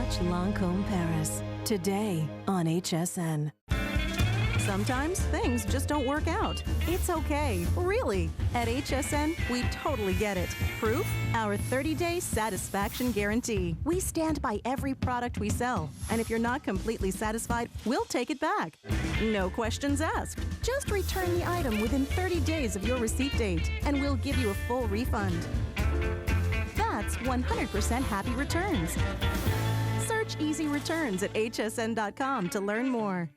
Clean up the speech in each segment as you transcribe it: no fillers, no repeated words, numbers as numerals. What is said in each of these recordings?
Watch Lancôme Paris today on HSN. Sometimes things just don't work out. It's okay, really. At HSN, we totally get it. Proof? Our 30-day satisfaction guarantee. We stand by every product we sell. And if you're not completely satisfied, we'll take it back. No questions asked. Just return the item within 30 days of your receipt date, and we'll give you a full refund. That's 100% happy returns. Search Easy Returns at hsn.com to learn more.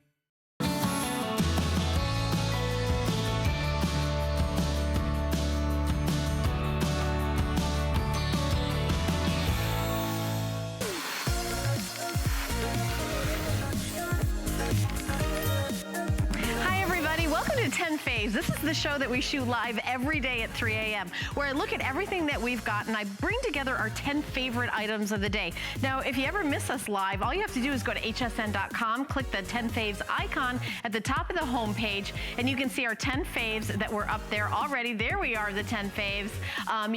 Welcome to 10 Faves. This is the show that we shoot live every day at 3 a.m. where I look at everything that we've got and I bring together our 10 favorite items of the day. Now, if you ever miss us live, all you have to do is go to hsn.com, click the 10 Faves icon at the top of the homepage, and you can see our 10 faves that were up there already. There we are, the 10 faves.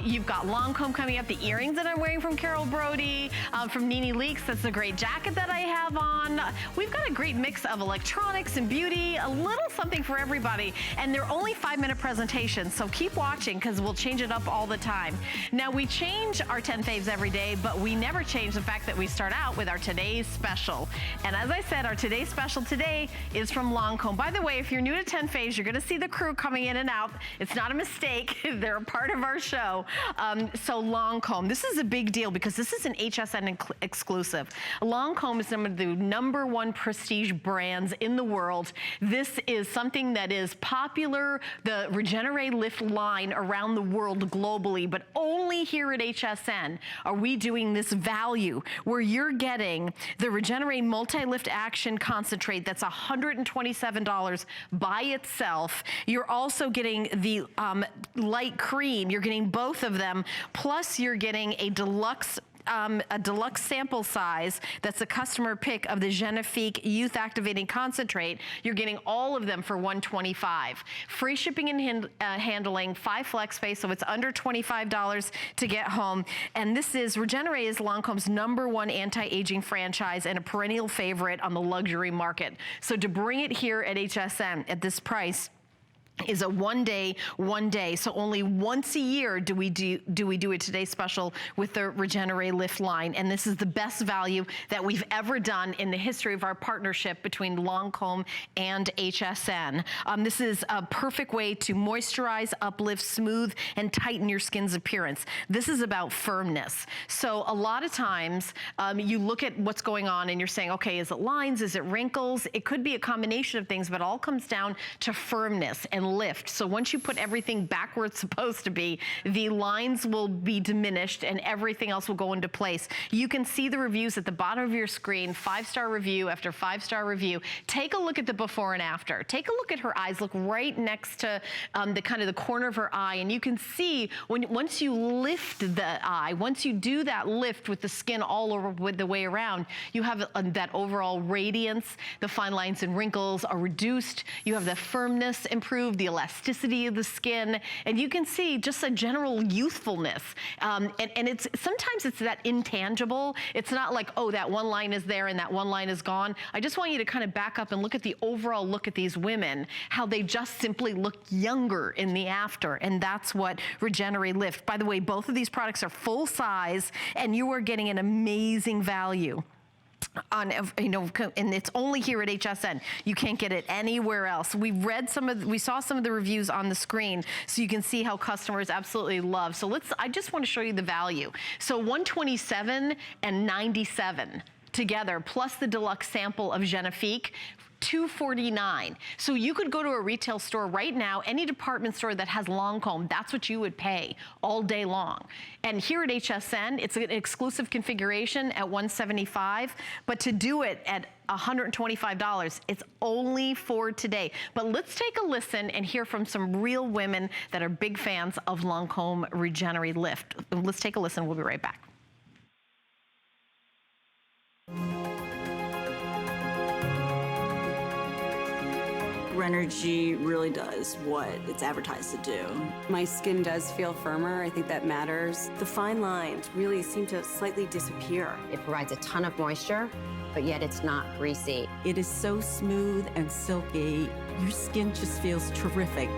You've got Lancôme coming up, the earrings that I'm wearing from Carol Brody, from Nene Leakes. That's the great jacket that I have on. We've got a great mix of electronics and beauty, a little something for everybody, and they're only 5-minute presentations, so keep watching because we'll change it up all the time. Now, we change our 10 faves every day, but we never change the fact that we start out with our today's special. And as I said, our today's special today is from Lancôme. By the way, if you're new to 10 faves, you're going to see the crew coming in and out. It's not a mistake. They're a part of our show. So Lancôme, this is a big deal because this is an HSN exclusive. Lancôme is some of the #1 prestige brands in the world. This is something that is popular, the Regenerate Lift line around the world globally, but only here at HSN are we doing this value where you're getting the Regenerate Multi-Lift Action Concentrate that's $127 by itself. You're also getting the light cream. You're getting both of them, plus you're getting a deluxe sample size that's a customer pick of the Genifique Youth Activating Concentrate. You're getting all of them for $125. Free shipping and handling, 5 flex pay, so it's under $25 to get home. And this is, Regenerate is Lancôme's #1 anti-aging franchise and a perennial favorite on the luxury market. So to bring it here at HSN at this price is a one day. So only once a year do we do a Today Special with the Regenerate Lift line. And this is the best value that we've ever done in the history of our partnership between Lancôme and HSN. This is a perfect way to moisturize, uplift, smooth, and tighten your skin's appearance. This is about firmness. So a lot of times you look at what's going on and you're saying, okay, is it lines? Is it wrinkles? It could be a combination of things, but it all comes down to firmness and lift. So once you put everything back where it's supposed to be, the lines will be diminished and everything else will go into place. You can see the reviews at the bottom of your screen, 5-star review after 5-star review. Take a look at the before and after. Take a look at her eyes. Look right next to the corner of her eye, and you can see once you lift the eye, once you do that lift with the skin all over with the way around, you have that overall radiance. The fine lines and wrinkles are reduced. You have the firmness improved, the elasticity of the skin, and you can see just a general youthfulness. And it's sometimes it's that intangible. It's not like, oh, that one line is there and that one line is gone. I just want you to kind of back up and look at the overall look at these women, how they just simply look younger in the after, and that's what Regenerate Lift. By the way, both of these products are full size, and you are getting an amazing value. And it's only here at HSN. You can't get it anywhere else. We saw some of the reviews on the screen, so you can see how customers absolutely love. So I just want to show you the value. So $127 and $97 together, plus the deluxe sample of Genifique, $249. So you could go to a retail store right now, any department store that has Lancôme, that's what you would pay all day long. And here at HSN, it's an exclusive configuration at $175, but to do it at $125, it's only for today. But let's take a listen and hear from some real women that are big fans of Lancôme Regenerate Lift. Let's take a listen, we'll be right back. Renergy really does what it's advertised to do. My skin does feel firmer. I think that matters. The fine lines really seem to slightly disappear. It provides a ton of moisture, but yet it's not greasy. It is so smooth and silky. Your skin just feels terrific.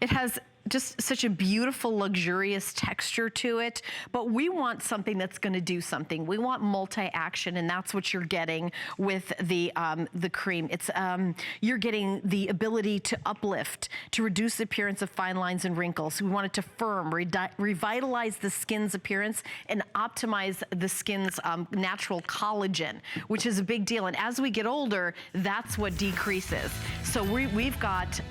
It has just such a beautiful, luxurious texture to it, but we want something that's gonna do something. We want multi-action, and that's what you're getting with the cream. It's, you're getting the ability to uplift, to reduce the appearance of fine lines and wrinkles. We want it to firm, revitalize the skin's appearance, and optimize the skin's natural collagen, which is a big deal. And as we get older, that's what decreases. So we've got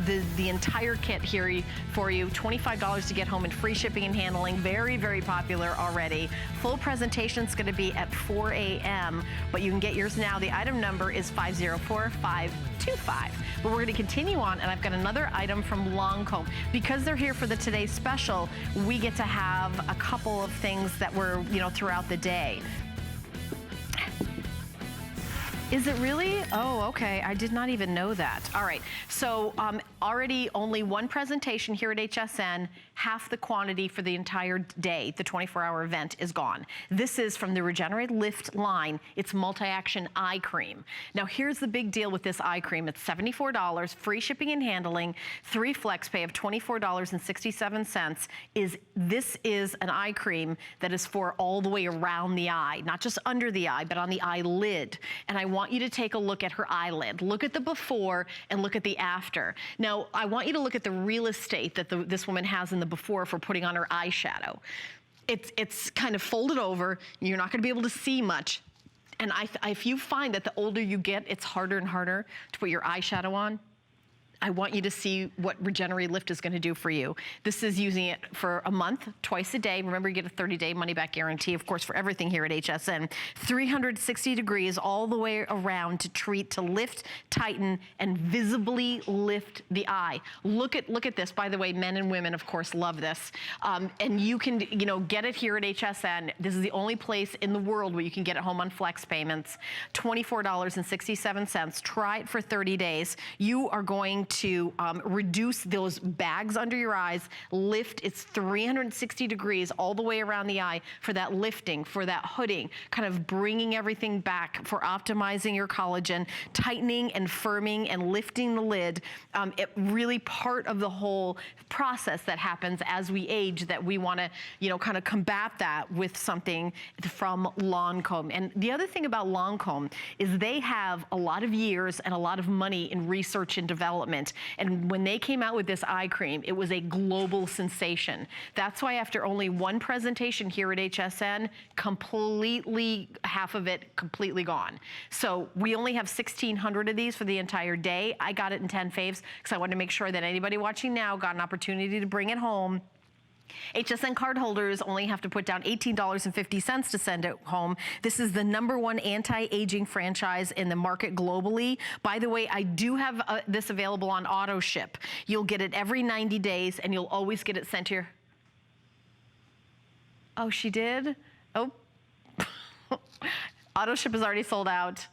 the entire kit here for you, $25 to get home and free shipping and handling. Very, very popular already. Full presentation's gonna be at 4 a.m., but you can get yours now. The item number is 504525. But we're gonna continue on, and I've got another item from Lancome. Because they're here for the Today's Special, we get to have a couple of things that were, throughout the day. Is it really? Oh, okay. I did not even know that. All right. So already only one presentation here at HSN. Half the quantity for the entire day, the 24-hour event, is gone. This is from the Regenerate Lift line. It's multi-action eye cream. Now, here's the big deal with this eye cream. It's $74, free shipping and handling, 3 flex pay of $24.67. This is an eye cream that is for all the way around the eye, not just under the eye, but on the eyelid. And I want you to take a look at her eyelid. Look at the before and look at the after. Now, I want you to look at the real estate that this woman has in the before for putting on her eyeshadow. It's kind of folded over. You're not gonna be able to see much. And if you find that the older you get, it's harder and harder to put your eyeshadow on, I want you to see what Regenerate Lift is gonna do for you. This is using it for a month, twice a day. Remember, you get a 30-day money-back guarantee, of course, for everything here at HSN. 360 degrees all the way around to lift, tighten, and visibly lift the eye. Look at this. By the way, men and women, of course, love this. And you can, get it here at HSN. This is the only place in the world where you can get it home on flex payments. $24.67. Try it for 30 days. You are going to reduce those bags under your eyes, lift. It's 360 degrees all the way around the eye for that lifting, for that hooding, kind of bringing everything back, for optimizing your collagen, tightening and firming and lifting the lid. It really part of the whole process that happens as we age, that we want to, kind of combat that with something from Lancome. And the other thing about Lancome is they have a lot of years and a lot of money in research and development. And when they came out with this eye cream, it was a global sensation. That's why after only one presentation here at HSN, half of it completely gone. So we only have 1,600 of these for the entire day. I got it in 10 faves because I wanted to make sure that anybody watching now got an opportunity to bring it home. HSN card holders only have to put down $18.50 to send it home. This is the #1 anti-aging franchise in the market globally. By the way, I do have this available on auto ship. You'll get it every 90 days and you'll always get it sent to your... Oh, she did? Oh. Auto ship is already sold out.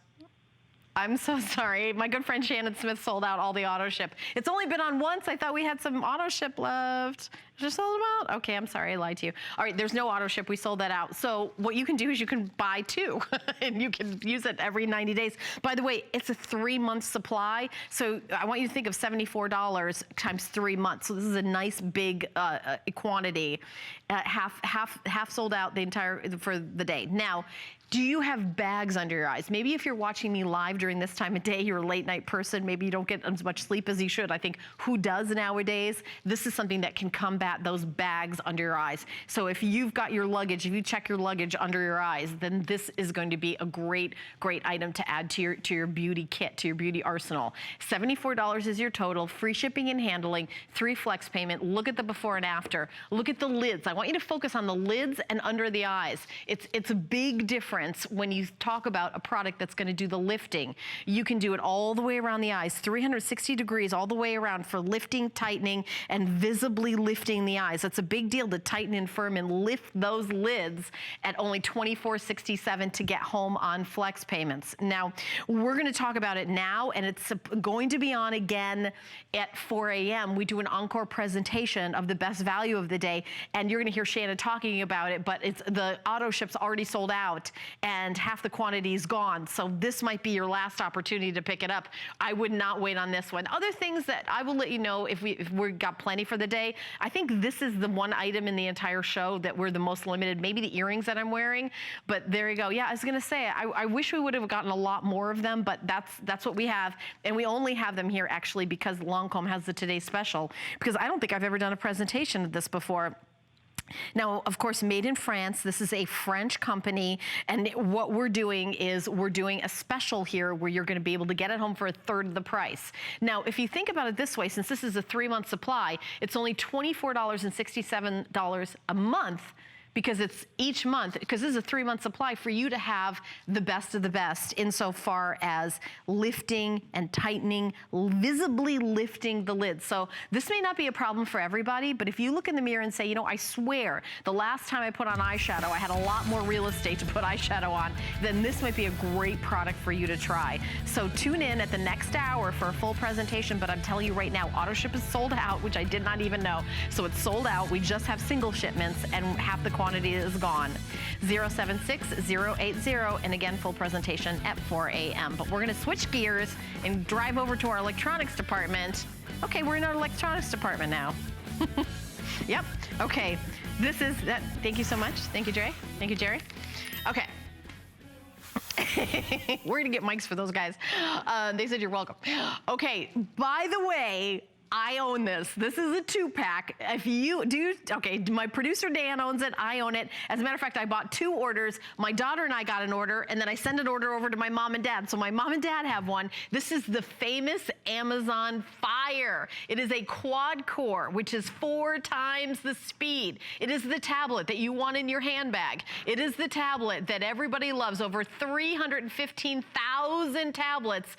I'm so sorry. My good friend Shannon Smith sold out all the auto ship. It's only been on once. I thought we had some auto ship left. Just sold them out? Okay, I'm sorry, I lied to you. All right, there's no auto ship. We sold that out. So what you can do is you can buy 2 and you can use it every 90 days. By the way, it's a 3-month supply. So I want you to think of $74 times 3 months. So this is a nice big quantity. Half sold out for the day. Now, do you have bags under your eyes? Maybe if you're watching me live during this time of day, you're a late night person, maybe you don't get as much sleep as you should. I think who does nowadays? This is something that can combat those bags under your eyes. So if you've got your luggage, if you check your luggage under your eyes, then this is going to be a great item to add to your beauty kit, to your beauty arsenal. $74 is your total, free shipping and handling, 3 flex payment. Look at the before and after. Look at the lids. I want you to focus on the lids and under the eyes. It's a big difference when you talk about a product that's going to do the lifting. You can do it all the way around the eyes, 360 degrees all the way around for lifting, tightening, and visibly lifting lifting the eyes. That's a big deal to tighten and firm and lift those lids at only $24.67 to get home on flex payments. Now, we're going to talk about it now, and it's going to be on again at 4 a.m. We do an encore presentation of the best value of the day, and you're going to hear Shannon talking about it, but the auto ship's already sold out, and half the quantity is gone. So this might be your last opportunity to pick it up. I would not wait on this one. Other things that I will let you know if we've got plenty for the day. I think this is the one item in the entire show that we're the most limited, maybe the earrings that I'm wearing, but there you go. Yeah, I was gonna say, I wish we would have gotten a lot more of them, but that's what we have. And we only have them here actually because Lancome has the Today Special, because I don't think I've ever done a presentation of this before. Now, of course, made in France. This is a French company, and what we're doing is we're doing a special here where you're going to be able to get it home for a third of the price. Now, if you think about it this way, since this is a 3-month supply, it's only $24.67 a month, because it's each month, because this is a 3-month supply for you to have the best of the best insofar as lifting and tightening, visibly lifting the lids. So this may not be a problem for everybody, but if you look in the mirror and say, you know, I swear the last time I put on eyeshadow, I had a lot more real estate to put eyeshadow on, then this might be a great product for you to try. So tune in at the next hour for a full presentation, but I'm telling you right now, auto ship is sold out, which I did not even know. So it's sold out. We just have single shipments, and half the quantity is gone. 076-080, and again, full presentation at 4 a.m. But we're going to switch gears and drive over to our electronics department. Okay, we're in our electronics department now. Yep. Okay. This is that. Thank you so much. Thank you, Jerry. Thank you, Jerry. Okay. We're going to get mics for those guys. They said you're welcome. Okay. By the way, I own this. This is a 2-pack. If you do, okay, my producer Dan owns it, I own it. As a matter of fact, I bought 2 orders. My daughter and I got an order, and then I sent an order over to my mom and dad. So my mom and dad have one. This is the famous Amazon Fire. It is a quad core, which is 4 times the speed. It is the tablet that you want in your handbag. It is the tablet that everybody loves. Over 315,000 tablets,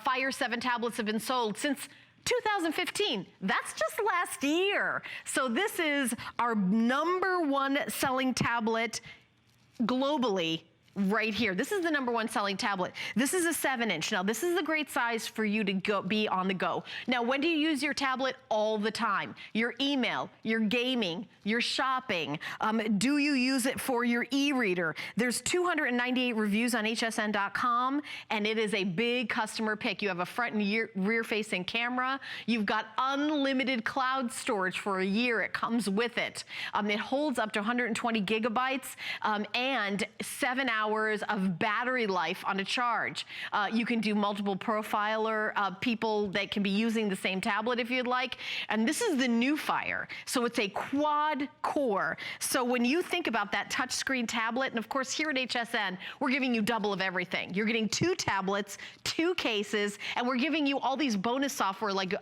Fire 7 tablets have been sold since 2015. That's just last year. So this is our #1 selling tablet globally right here. This is the #1 selling tablet. This is a 7-inch. Now, this is a great size for you to be on the go. Now, when do you use your tablet? All the time. Your email, your gaming, your shopping. Do you use it for your e-reader? There's 298 reviews on hsn.com, and it is a big customer pick. You have a front and rear-facing camera. You've got unlimited cloud storage for a year. It comes with it. It holds up to 120 gigabytes and 7 hours of battery life on a charge. You can do multiple profiler people that can be using the same tablet if you'd like. And this is the new Fire. So it's a quad core. So when you think about that touchscreen tablet, and of course here at HSN, we're giving you double of everything. You're getting 2 tablets, 2 cases, and we're giving you all these bonus software like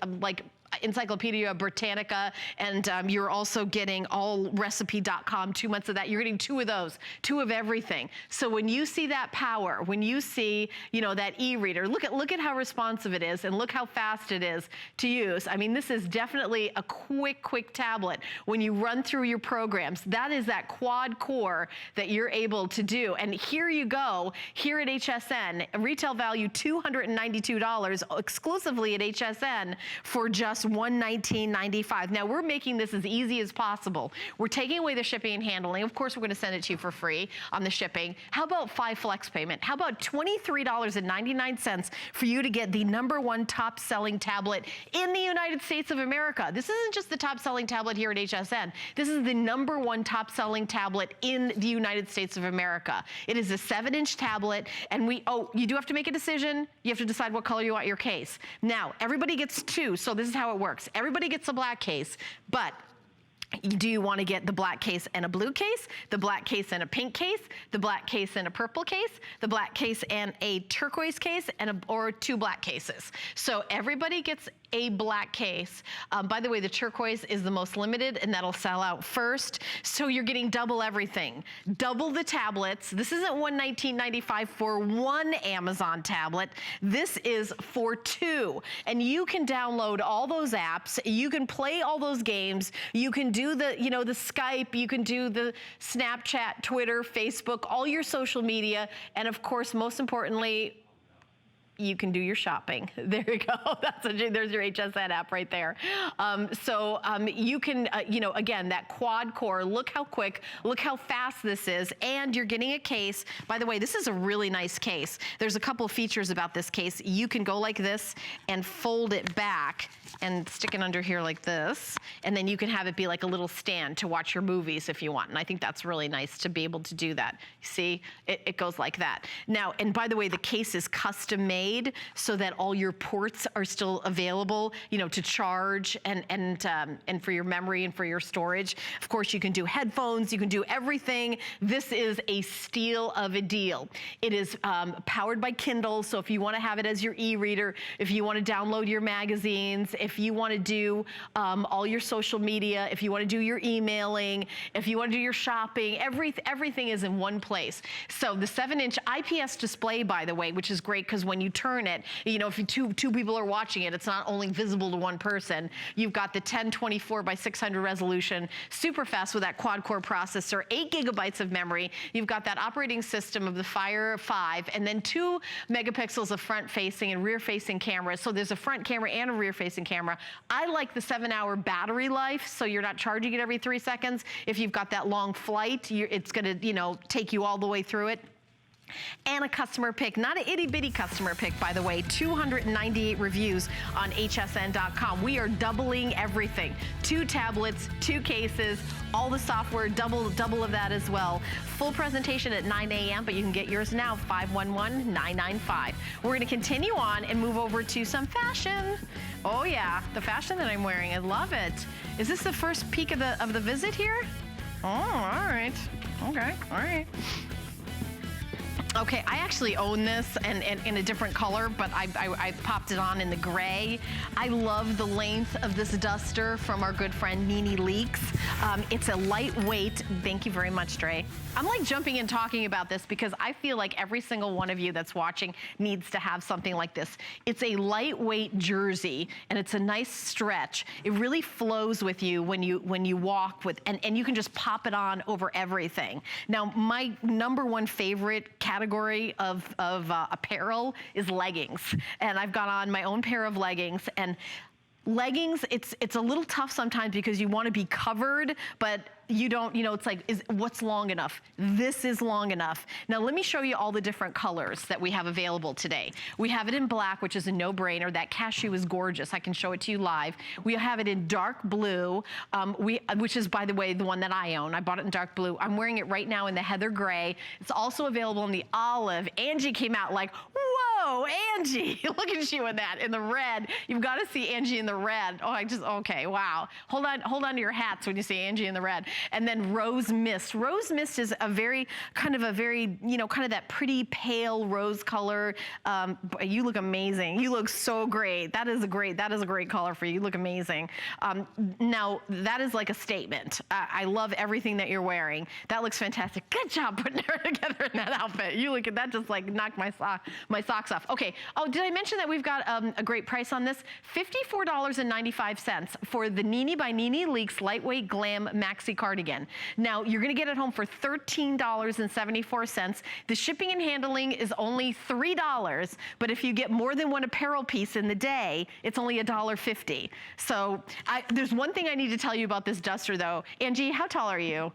Encyclopedia Britannica, and you're also getting allrecipe.com, 2 months of that. You're getting 2 of those, 2 of everything. So when you see that power, when you see, you know, that e-reader, look at how responsive it is, and look how fast it is to use. I mean, this is definitely a quick tablet. When you run through your programs, that is that quad core that you're able to do. And here you go, here at HSN, retail value $292 exclusively at HSN for just $119.95. Now, we're making this as easy as possible. We're taking away the shipping and handling. Of course, we're going to send it to you for free on the shipping. How about 5 flex payment? How about $23.99 for you to get the #1 top selling tablet in the United States of America? This isn't just the top selling tablet here at HSN. This is the #1 top selling tablet in the United States of America. It is a 7-inch tablet, and you do have to make a decision. You have to decide what color you want your case. Now, everybody gets 2, so this is how it works. Everybody gets a black case, but Do you want to get the black case and a blue case, the black case and a pink case, the black case and a purple case, the black case and a turquoise case, and or 2 black cases? So everybody gets a black case. By the way, the turquoise is the most limited, and that'll sell out first. So you're getting double everything. Double the tablets. This isn't $19.95 for 1 Amazon tablet. This is for 2. And you can download all those apps. You can play all those games. You can do the, you know, the Skype. You can do the Snapchat, Twitter, Facebook, all your social media. And of course, most importantly, you can do your shopping. There you go. There's your HSN app right there. You can, you know, again, that quad core, look how quick, look how fast this is, and you're getting a case. By the way, this is a really nice case. There's a couple of features about this case. You can go like this and fold it back and stick it under here like this, and then you can have it be like a little stand to watch your movies if you want, and I think that's really nice to be able to do that. See, it goes like that. Now, and by the way, the case is custom made so that all your ports are still available, you know, to charge and for your memory and for your storage. Of course, you can do headphones, you can do everything. This is a steal of a deal. It is powered by Kindle, so if you want to have it as your e-reader, if you want to download your magazines, if you want to do all your social media, if you want to do your emailing, if you want to do your shopping, everything is in one place. So the 7-inch IPS display, by the way, which is great because when you turn it, you know, if two people are watching it, it's not only visible to one person. You've got the 1024 by 600 resolution, super fast with that quad core processor, 8 gigabytes of memory. You've got that operating system of the Fire 5, and then 2 megapixels of front facing and rear facing cameras. So there's a front camera and a rear facing camera. I like the 7-hour battery life, so you're not charging it every 3 seconds. If you've got that long flight, it's gonna, you know, take you all the way through it. And a customer pick, not an itty bitty customer pick, by the way, 298 reviews on hsn.com. We are doubling everything. 2 tablets, 2 cases, all the software, double of that as well. Full presentation at 9 a.m., but you can get yours now, 511-995. We're gonna continue on and move over to some fashion. Oh yeah, the fashion that I'm wearing, I love it. Is this the first peek of the visit here? Oh, all right, okay, all right. Okay, I actually own this and in a different color, but I popped it on in the gray. I love the length of this duster from our good friend Nene Leakes. It's a lightweight, thank you very much, Dre. I'm like jumping in talking about this because I feel like every single one of you that's watching needs to have something like this. It's a lightweight jersey and it's a nice stretch. It really flows with you when you walk with, and you can just pop it on over everything. Now, my #1 favorite category of apparel is leggings, and I've got on my own pair of leggings. And leggings, it's a little tough sometimes because you want to be covered, but you don't, you know, it's like, what's long enough? This is long enough. Now let me show you all the different colors that we have available today. We have it in black, which is a no-brainer. That cashew is gorgeous. I can show it to you live. We have it in dark blue, which is, by the way, the one that I own. I bought it in dark blue. I'm wearing it right now in the heather gray. It's also available in the olive. Angie came out like, whoa, Angie, look at you in that, in the red. You've got to see Angie in the red. Oh, okay, wow. Hold on to your hats when you see Angie in the red. And then Rose Mist. Rose Mist is a very, you know, kind of that pretty pale rose color. You look amazing. You look so great. That is a great color for you. You look amazing. Now, that is like a statement. I love everything that you're wearing. That looks fantastic. Good job putting her together in that outfit. You look at that, just like knocked my socks off. Okay, oh, did I mention that we've got a great price on this? $54.95 for the Nene by Nene Leakes Lightweight Glam Maxi Cardigan. Now, you're gonna get it home for $13.74. The shipping and handling is only $3, but if you get more than one apparel piece in the day, it's only $1.50. So there's one thing I need to tell you about this duster though. Angie, how tall are you?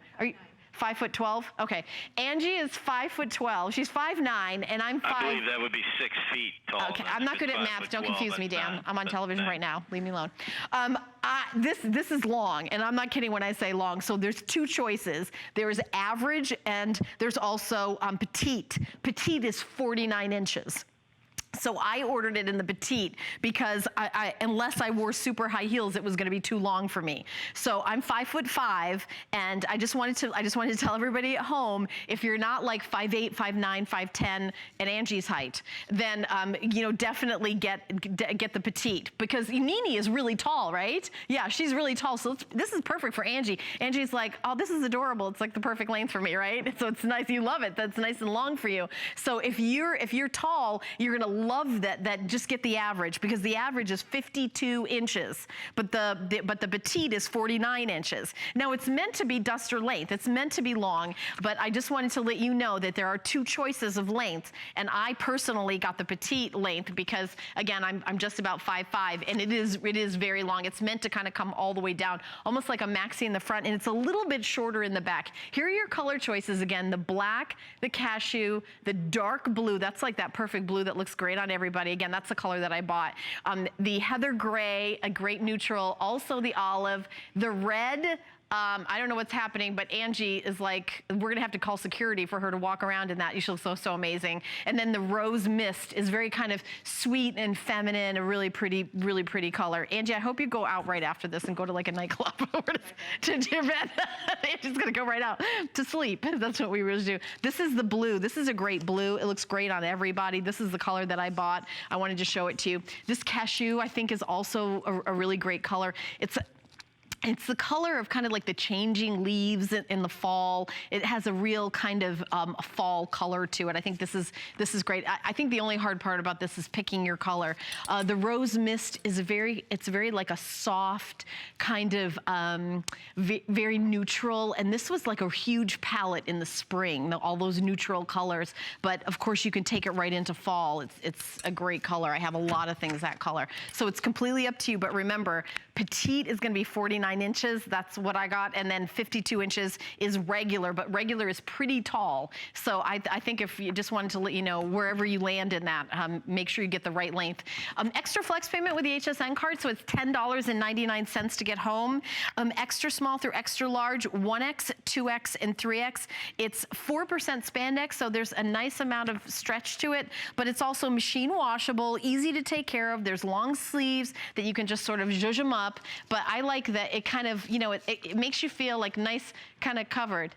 5'12"? Okay. Angie is 5'12". She's 5'9", and I'm 5. I believe that would be 6 feet tall. Okay, I'm not good at math. Don't confuse me, Dan. I'm on television right now. Leave me alone. This is long, and I'm not kidding when I say long. So there's 2 choices. There's average, and there's also petite. Petite is 49 inches. So I ordered it in the petite because unless I wore super high heels, it was going to be too long for me. So I'm 5'5", and I just wanted to tell everybody at home, if you're not like 5'8", 5'9", 5'10", and Angie's height, then you know, definitely get the petite, because Nene is really tall, right? Yeah, she's really tall. So this is perfect for Angie. Angie's like, oh, this is adorable. It's like the perfect length for me, right? So it's nice. You love it. That's nice and long for you. So if you're tall, you're gonna love that. Just get the average, because the average is 52 inches, but the petite is 49 inches. Now it's meant to be duster length. It's meant to be long, but I just wanted to let you know that there are two choices of length, and I personally got the petite length because, again, I'm just about 5'5", and it is very long. It's meant to kind of come all the way down, almost like a maxi in the front, and it's a little bit shorter in the back. Here are your color choices again: the black, the cashew, the dark blue. That's like that perfect blue that looks great on everybody. Again, that's the color that I bought. The heather gray, a great neutral, also the olive, the red. I don't know what's happening, but Angie is like, we're gonna have to call security for her to walk around in that. She looks so amazing. And then the rose mist is very kind of sweet and feminine, a really pretty color. Angie, I hope you go out right after this and go to like a nightclub to your bed. Angie's gonna go right out to sleep. That's what we really do. This is the blue. This is a great blue. It looks great on everybody. This is the color that I bought. I wanted to show it to you. This cashew, I think, is also a really great color. It's the color of kind of like the changing leaves in the fall. It has a real kind of fall color to it. I think this is great. I think the only hard part about this is picking your color. The rose mist is it's very like a soft kind of very neutral. And this was like a huge palette in the spring, all those neutral colors. But of course you can take it right into fall. It's a great color. I have a lot of things that color. So it's completely up to you. But remember, petite is gonna be 49 inches. That's what I got. And then 52 inches is regular, but regular is pretty tall. So I think if you just wanted to let you know, wherever you land in that, make sure you get the right length. Extra flex payment with the HSN card, so it's $10.99 to get home. Extra small through extra large, 1X, 2X, and 3X. It's 4% spandex, so there's a nice amount of stretch to it, but it's also machine washable, easy to take care of. There's long sleeves that you can just sort of zhuzh them up, but I like that it kind of, you know, it makes you feel like nice, kind of covered.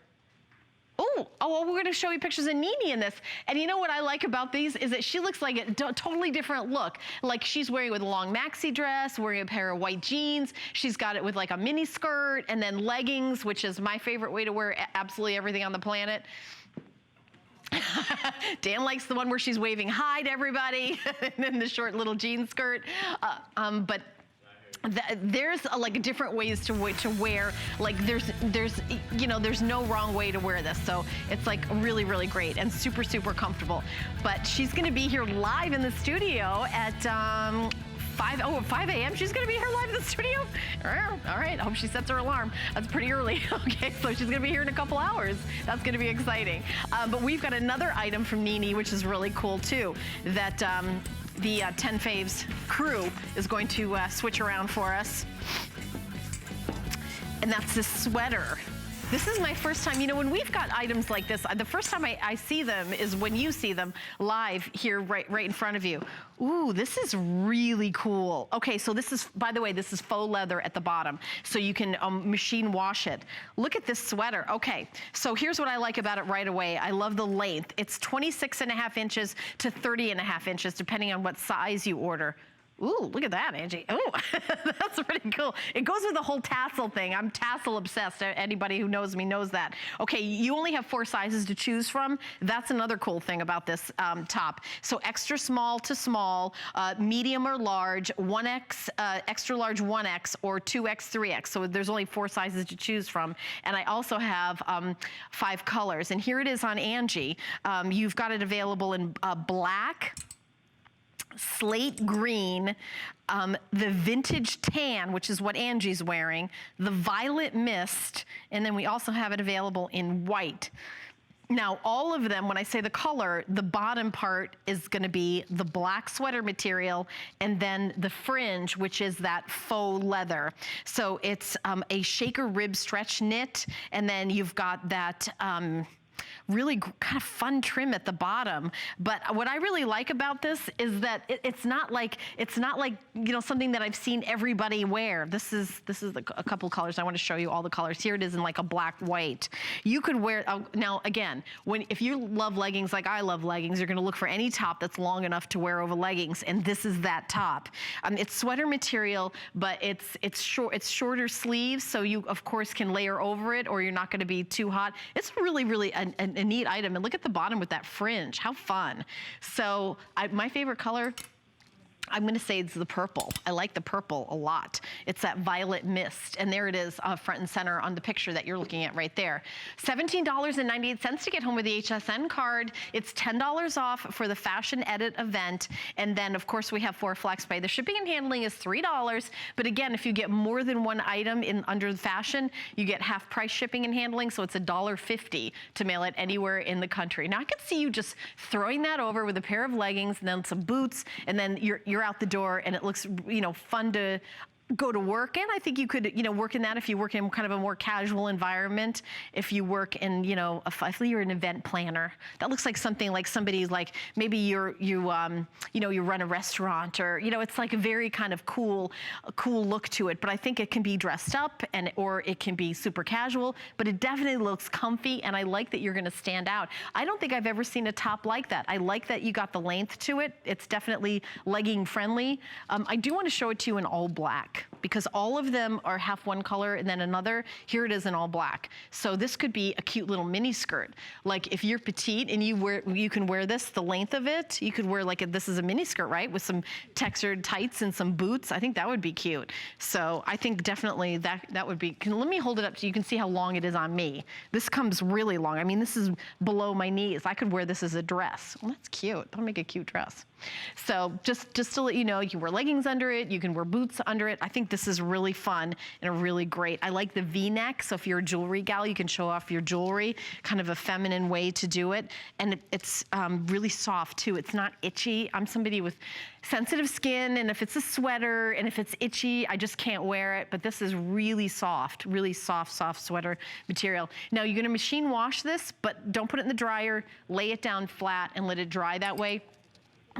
Oh, we're gonna show you pictures of Nene in this. And you know what I like about these is that she looks like a totally different look. Like she's wearing it with a long maxi dress, wearing a pair of white jeans. She's got it with like a mini skirt and then leggings, which is my favorite way to wear absolutely everything on the planet. Dan likes the one where she's waving hi to everybody and then the short little jean skirt. But there's like different ways to wear. Like there's you know, there's no wrong way to wear this. So it's like really great and super comfortable. But she's gonna be here live in the studio at 5 a.m. She's gonna be here live in the studio. All right, I hope she sets her alarm. That's pretty early. Okay, so she's gonna be here in a couple hours. That's gonna be exciting. But we've got another item from Nene, which is really cool too, that the 10 Faves crew is going to switch around for us. And that's this sweater. This is my first time, you know, when we've got items like this, the first time I see them is when you see them live here right in front of you. Ooh, this is really cool. Okay, so this is, by the way, this is faux leather at the bottom, so you can machine wash it. Look at this sweater. Okay, so here's what I like about it right away. I love the length. It's 26.5 inches to 30.5 inches, depending on what size you order. Ooh, look at that, Angie. Ooh, that's pretty cool. It goes with the whole tassel thing. I'm tassel obsessed. Anybody who knows me knows that. Okay, you only have 4 sizes to choose from. That's another cool thing about this top. So extra small to small, medium or large, 1X, extra large 1X, or 2X, 3X. So there's only 4 sizes to choose from. And I also have 5 colors. And here it is on Angie. You've got it available in black, slate green, the vintage tan, which is what Angie's wearing, the violet mist, and then we also have it available in white. Now, all of them, when I say the color, the bottom part is gonna be the black sweater material, and then the fringe, which is that faux leather. So it's a shaker rib stretch knit, and then you've got that really kind of fun trim at the bottom. But what I really like about this is that it's not like you know, something that I've seen everybody wear. This is a couple colors. I want to show you all the colors. Here it is in like a black white. You could wear, now again, if you love leggings like I love leggings, you're going to look for any top that's long enough to wear over leggings, and this is that top. It's sweater material, but it's shorter sleeves, so you of course can layer over it, or you're not going to be too hot. It's really, really a neat item. And look at the bottom with that fringe. How fun. So my favorite color, I'm gonna say it's the purple. I like the purple a lot. It's that violet mist, and there it is front and center on the picture that you're looking at right there. $17.98 to get home with the HSN card. It's $10 off for the Fashion Edit event, and then of course we have 4 flex pay. The shipping and handling is $3, but again, if you get more than one item under the fashion, you get half price shipping and handling, so it's $1.50 to mail it anywhere in the country. Now I could see you just throwing that over with a pair of leggings and then some boots, and then you're out the door, and it looks, you know, fun to go to work in. I think you could, you know, work in that if you work in kind of a more casual environment. If you work in, you know, if you're an event planner, that looks like something like somebody like maybe you run a restaurant, or, you know, it's like a very kind of cool look to it. But I think it can be dressed up or it can be super casual, but it definitely looks comfy, and I like that you're going to stand out. I don't think I've ever seen a top like that. I like that you got the length to it. It's definitely legging friendly. I do want to show it to you in all black, because all of them are half one color and then another. Here it is in all black. So this could be a cute little mini skirt. Like if you're petite and you can wear this, the length of it, you could wear like this is a mini skirt, right? With some textured tights and some boots. I think that would be cute. So I think definitely that would be, let me hold it up so you can see how long it is on me. This comes really long. I mean, this is below my knees. I could wear this as a dress. Well, that's cute. That'll make a cute dress. So just to let you know, you can wear leggings under it, you can wear boots under it. I think this is really fun and really great. I like the V-neck, so if you're a jewelry gal, you can show off your jewelry, kind of a feminine way to do it. And it's really soft too. It's not itchy. I'm somebody with sensitive skin, and if it's a sweater and if it's itchy, I just can't wear it. But this is really soft sweater material. Now you're gonna machine wash this, but don't put it in the dryer. Lay it down flat and let it dry that way.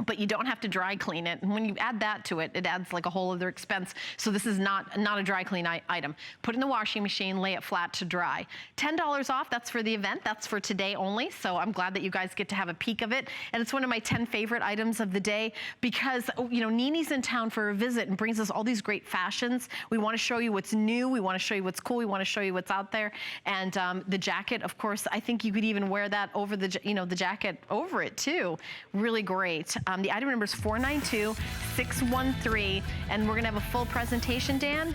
But you don't have to dry clean it. And when you add that to it, it adds like a whole other expense. So this is not a dry clean item. Put it in the washing machine, lay it flat to dry. $10 off, that's for the event. That's for today only. So I'm glad that you guys get to have a peek of it. And it's one of my 10 favorite items of the day because, you know, Nini's in town for a visit and brings us all these great fashions. We want to show you what's new. We want to show you what's cool. We want to show you what's out there. And the jacket, of course, I think you could even wear that over the jacket over it too. Really great. The item number is 492-613, and we're gonna have a full presentation, Dan.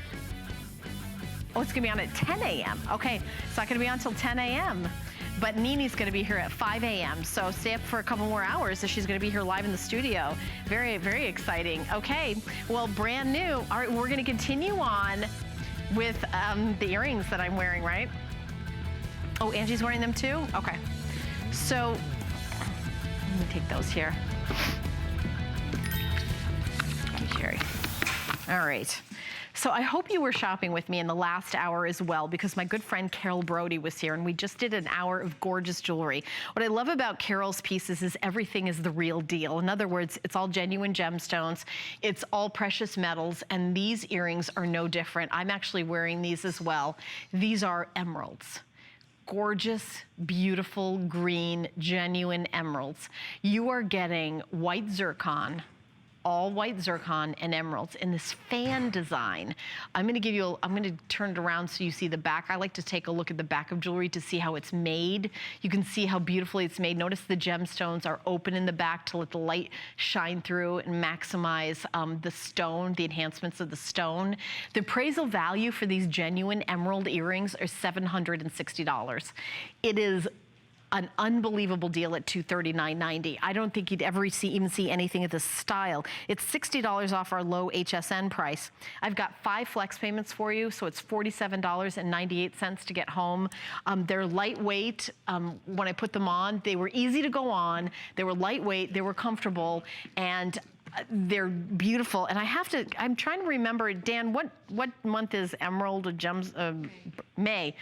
Oh, it's gonna be on at 10 a.m. Okay, it's not gonna be on until 10 a.m. But Nini's gonna be here at 5 a.m. So stay up for a couple more hours as she's gonna be here live in the studio. Very, very exciting. Okay, well, brand new. All right, we're gonna continue on with the earrings that I'm wearing, right? Oh, Angie's wearing them too? Okay. So, let me take those here. Sherry. All right. So I hope you were shopping with me in the last hour as well, because my good friend Carol Brody was here and we just did an hour of gorgeous jewelry. What I love about Carol's pieces is everything is the real deal. In other words, it's all genuine gemstones, it's all precious metals, and these earrings are no different. I'm actually wearing these as well. These are emeralds. Gorgeous, beautiful, green, genuine emeralds. You are getting white zircon, all white zircon and emeralds in this fan design. I'm gonna turn it around so you see the back. I like to take a look at the back of jewelry to see how it's made. You can see how beautifully it's made. Notice the gemstones are open in the back to let the light shine through and maximize the stone, the enhancements of the stone. The appraisal value for these genuine emerald earrings are $760. It is an unbelievable deal at $239.90. I don't think you'd ever even see anything of this style. It's $60 off our low HSN price. I've got 5 flex payments for you, so it's $47.98 to get home. They're lightweight. When I put them on, they were easy to go on. They were lightweight, they were comfortable, and they're beautiful, and I'm trying to remember, Dan, what month is Emerald Gems? May.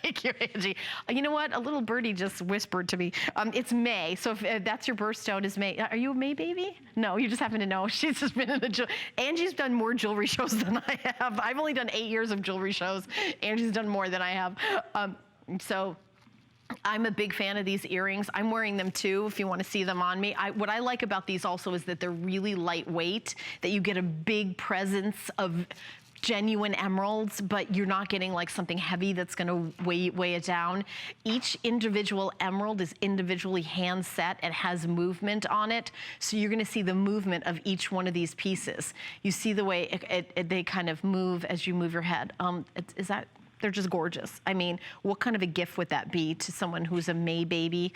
Thank you, Angie. You know what? A little birdie just whispered to me. It's May, so if that's your birthstone is May. Are you a May baby? No, you just happen to know. She's just been in the Angie's done more jewelry shows than I have. I've only done 8 years of jewelry shows. Angie's done more than I have. So I'm a big fan of these earrings. I'm wearing them too, if you want to see them on me. What I like about these also is that they're really lightweight, that you get a big presence of genuine emeralds, but you're not getting like something heavy that's gonna weigh it down. Each individual emerald is individually hand set and has movement on it. So you're gonna see the movement of each one of these pieces. You see the way they kind of move as you move your head. They're just gorgeous. I mean, what kind of a gift would that be to someone who's a May baby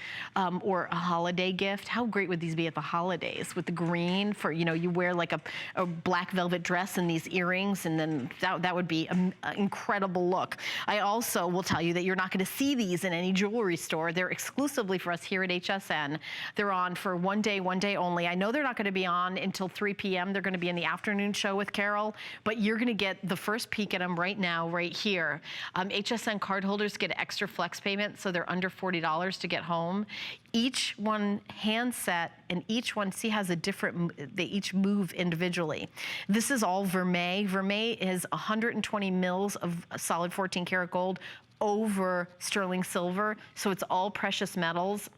or a holiday gift? How great would these be at the holidays with the green for, you wear like a black velvet dress and these earrings, and then that would be an incredible look. I also will tell you that you're not gonna see these in any jewelry store. They're exclusively for us here at HSN. They're on for one day only. I know they're not gonna be on until 3 p.m. They're gonna be in the afternoon show with Carol, but you're gonna get the first peek at them right now, right here. HSN cardholders get extra flex payment, so they're under $40 to get home. Each one hand set, and each one, see, has a different, they each move individually. This is all vermeil. Vermeil is 120 mils of solid 14 karat gold over sterling silver, so it's all precious metals.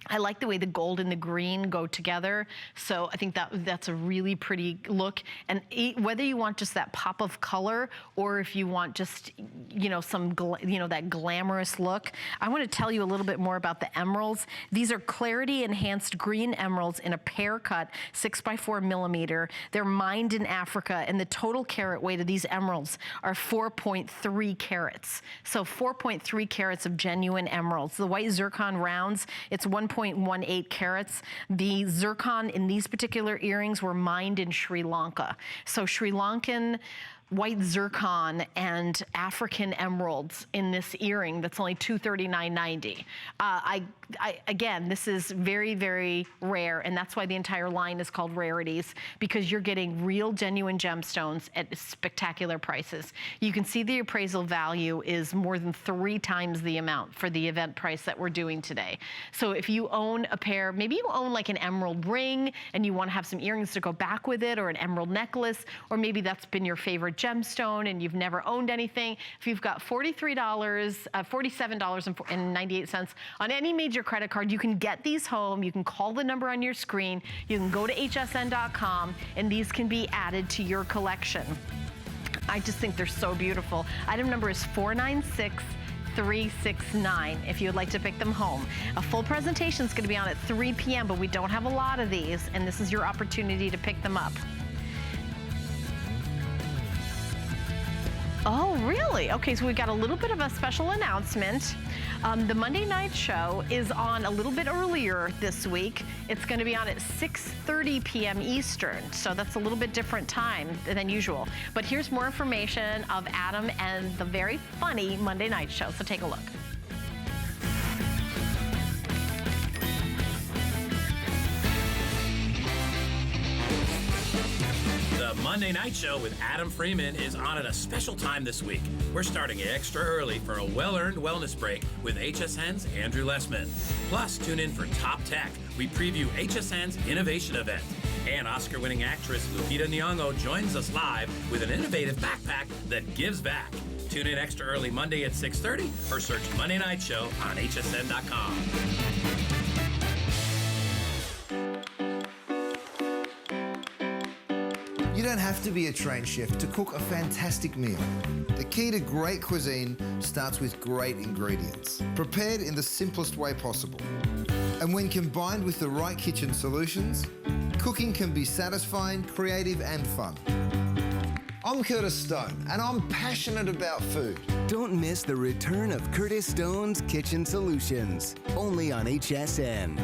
I like the way the gold and the green go together, so I think that's a really pretty look. And whether you want just that pop of color, or if you want just, that glamorous look, I want to tell you a little bit more about the emeralds. These are clarity enhanced green emeralds in a pear cut 6x4 millimeter. They're mined in Africa, and the total carat weight of these emeralds are 4.3 carats. So 4.3 carats of genuine emeralds. The white zircon rounds, it's 1.18 carats. The zircon in these particular earrings were mined in Sri Lanka. So Sri Lankan white zircon and African emeralds in this earring that's only $239.90. Again, this is very, very rare, and that's why the entire line is called Rarities, because you're getting real, genuine gemstones at spectacular prices. You can see the appraisal value is more than 3 times the amount for the event price that we're doing today. So if you own a pair, maybe you own like an emerald ring and you want to have some earrings to go back with it, or an emerald necklace, or maybe that's been your favorite gemstone and you've never owned anything. If you've got $47.98 on any major credit card, you can get these home. You can call the number on your screen. You can go to hsn.com, and these can be added to your collection. I just think they're so beautiful. Item number is 496-369 if you would like to pick them home. A full presentation is going to be on at 3 p.m., but we don't have a lot of these, and this is your opportunity to pick them up. Oh, really? Okay, so we've got a little bit of a special announcement. The Monday night show is on a little bit earlier this week. It's going to be on at 6:30 p.m. Eastern, so that's a little bit different time than usual. But here's more information of Adam and the very funny Monday night show, so take a look. The Monday Night Show with Adam Freeman is on at a special time this week. We're starting extra early for a well-earned wellness break with HSN's Andrew Lessman. Plus, tune in for Top Tech. We preview HSN's innovation event. And Oscar-winning actress Lupita Nyong'o joins us live with an innovative backpack that gives back. Tune in extra early Monday at 6:30 or search Monday Night Show on hsn.com. You don't have to be a trained chef to cook a fantastic meal. The key to great cuisine starts with great ingredients, prepared in the simplest way possible. And when combined with the right kitchen solutions, cooking can be satisfying, creative, and fun. I'm Curtis Stone, and I'm passionate about food. Don't miss the return of Curtis Stone's Kitchen Solutions, only on HSN.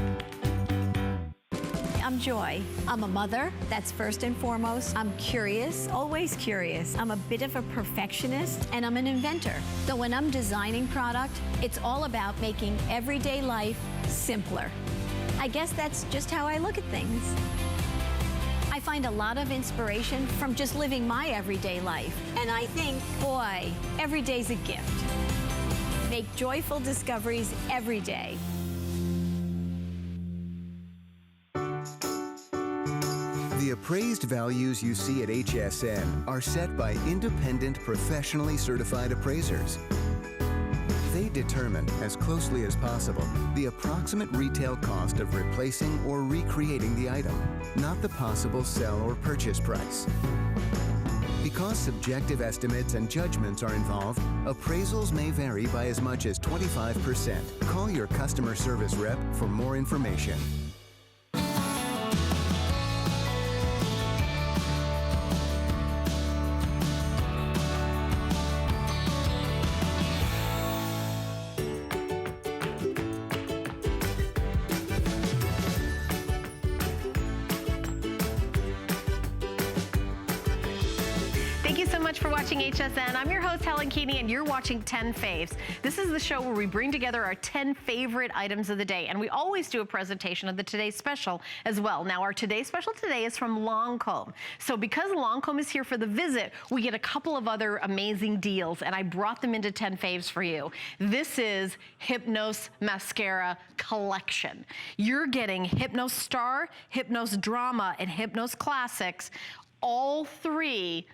I'm Joy. I'm a mother, that's first and foremost. I'm curious, always curious. I'm a bit of a perfectionist, and I'm an inventor. So when I'm designing product, it's all about making everyday life simpler. I guess that's just how I look at things. I find a lot of inspiration from just living my everyday life. And I think, boy, every day's a gift. Make joyful discoveries every day. The appraised values you see at HSN are set by independent, professionally certified appraisers. They determine, as closely as possible, the approximate retail cost of replacing or recreating the item, not the possible sell or purchase price. Because subjective estimates and judgments are involved, appraisals may vary by as much as 25%. Call your customer service rep for more information. For watching HSN. I'm your host, Helen Keeney, and you're watching 10 Faves. This is the show where we bring together our 10 favorite items of the day, and we always do a presentation of the Today's Special as well. Now, our Today's Special today is from Lancome. So because Lancome is here for the visit, we get a couple of other amazing deals, and I brought them into 10 Faves for you. This is Hypnose Mascara Collection. You're getting Hypnose Star, Hypnose Drama, and Hypnose Classics, all three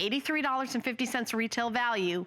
$83.50 retail value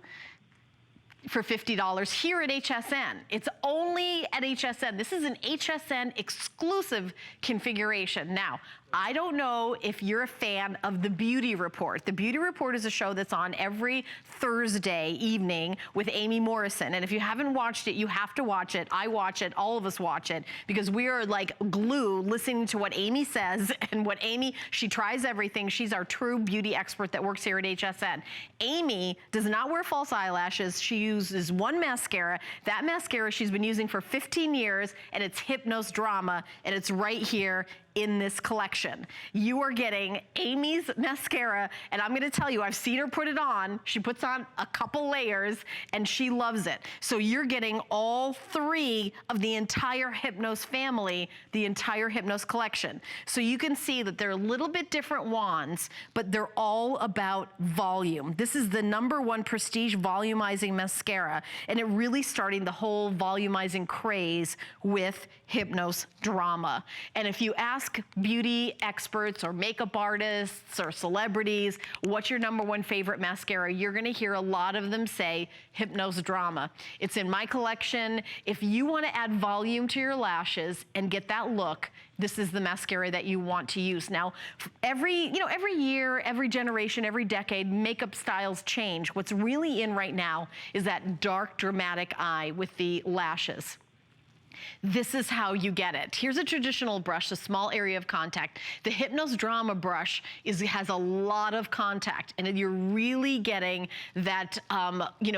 for $50 here at HSN. It's only at HSN. This is an HSN exclusive configuration. Now, I don't know if you're a fan of The Beauty Report. The Beauty Report is a show that's on every Thursday evening with Amy Morrison. And if you haven't watched it, you have to watch it. I watch it. All of us watch it because we are like glue listening to what Amy says and what Amy, she tries everything. She's our true beauty expert that works here at HSN. Amy does not wear false eyelashes. She uses one mascara. That mascara she's been using for 15 years, and it's Hypnose Drama, and it's right here in this collection. You are getting Amy's mascara, and I'm gonna tell you, I've seen her put it on. She puts on a couple layers, and she loves it. So you're getting all three of the entire Hypnose family, the entire Hypnose collection. So you can see that they're a little bit different wands, but they're all about volume. This is the #1 prestige volumizing mascara, and it really starting the whole volumizing craze with Hypnose Drama. And if you ask beauty experts or makeup artists or celebrities, what's your #1 favorite mascara? You're gonna hear a lot of them say Hypnose Drama. It's in my collection. If you wanna add volume to your lashes and get that look, this is the mascara that you want to use. Now, every year, every generation, every decade, makeup styles change. What's really in right now is that dark, dramatic eye with the lashes. This is how you get it. Here's a traditional brush, a small area of contact. The Hypnose Drama brush has a lot of contact, and you're really getting that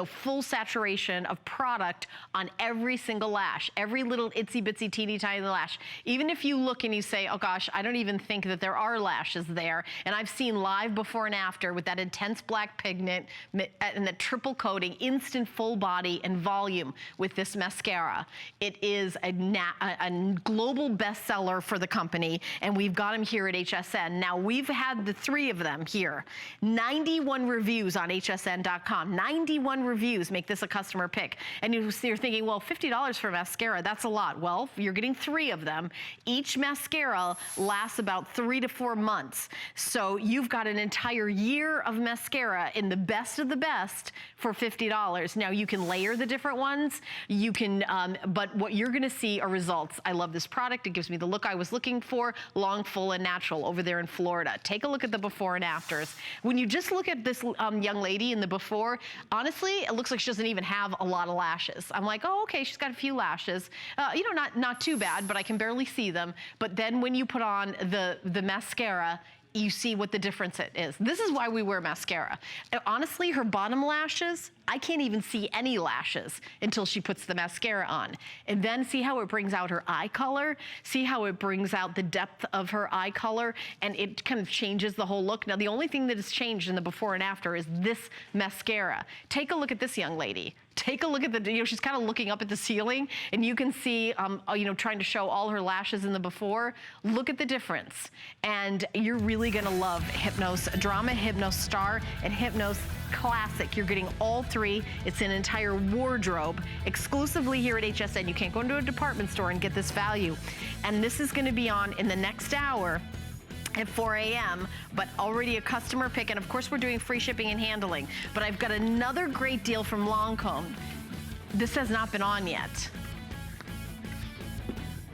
full saturation of product on every single lash, every little itsy bitsy teeny tiny lash. Even if you look and you say, oh gosh, I don't even think that there are lashes there, and I've seen live before and after with that intense black pigment and the triple coating, instant full body and volume with this mascara. It is a global bestseller for the company, and we've got them here at HSN. Now, we've had the three of them here. 91 reviews on hsn.com. 91 reviews make this a customer pick. And you're thinking, well, $50 for mascara, that's a lot. Well, you're getting three of them. Each mascara lasts about 3 to 4 months. So you've got an entire year of mascara in the best of the best for $50. Now, you can layer the different ones. You can, but what you're gonna see are results. I love this product. It gives me the look I was looking for, long, full, and natural over there in Florida. Take a look at the before and afters. When you just look at this young lady in the before, honestly, it looks like she doesn't even have a lot of lashes. I'm like, oh, okay, she's got a few lashes. Not too bad, but I can barely see them. But then when you put on the mascara, you see what the difference it is. This is why we wear mascara. Honestly, her bottom lashes I can't even see any lashes until she puts the mascara on. And then see how it brings out her eye color? See how it brings out the depth of her eye color, and it kind of changes the whole look. Now, the only thing that has changed in the before and after is this mascara. Take a look at this young lady. Take a look at the, she's kind of looking up at the ceiling, and you can see, trying to show all her lashes in the before. Look at the difference. And you're really gonna love Hypnos Drama, Hypnos Star, and Hypnos Classic. You're getting all three. It's an entire wardrobe exclusively here at HSN. You can't go into a department store and get this value. And this is gonna be on in the next hour at 4 a.m., but already a customer pick, and of course we're doing free shipping and handling. But I've got another great deal from Lancome. This has not been on yet.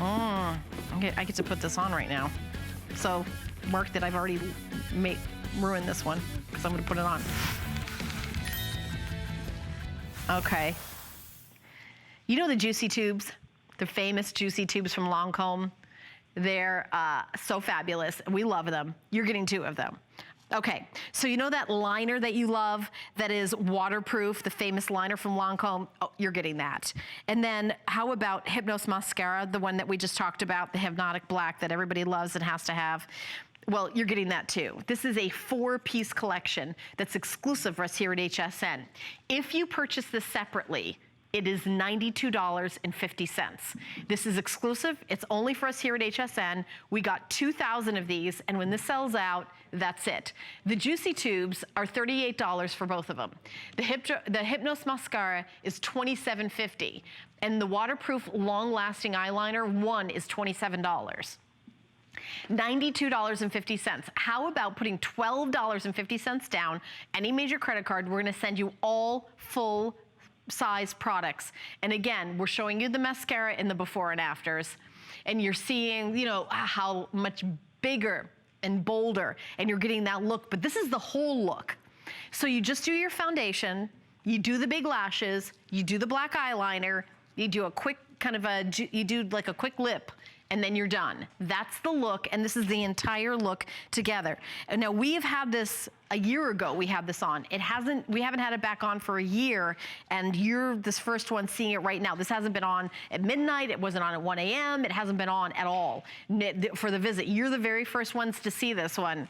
Okay, I get to put this on right now. So mark that I've already ruined this one, because I'm gonna put it on. Okay. You know the Juicy Tubes? The famous Juicy Tubes from Lancome? They're so fabulous. We love them. You're getting 2 of them. Okay, so you know that liner that you love that is waterproof, the famous liner from Lancome? Oh, you're getting that. And then how about Hypnos Mascara, the one that we just talked about, the Hypnotic Black that everybody loves and has to have? Well, you're getting that too. This is a 4-piece collection that's exclusive for us here at HSN. If you purchase this separately, it is $92.50. This is exclusive. It's only for us here at HSN. We got 2,000 of these, and when this sells out, that's it. The Juicy Tubes are $38 for both of them. The Hypnos Mascara is $27.50, and the waterproof, long-lasting eyeliner, one is $27. $92.50. How about putting $12.50 down, any major credit card? We're gonna send you all full size products. And again, we're showing you the mascara in the before and afters, and you're seeing, how much bigger and bolder, and you're getting that look, but this is the whole look. So you just do your foundation, you do the big lashes, you do the black eyeliner, you do a quick you do like a quick lip, and then you're done. That's the look, and this is the entire look together. And now we've had this a year ago. We had this on. We haven't had it back on for a year, and you're this first one seeing it right now. This hasn't been on at midnight. It wasn't on at 1 a.m. It hasn't been on at all for the visit. You're the very first ones to see this one.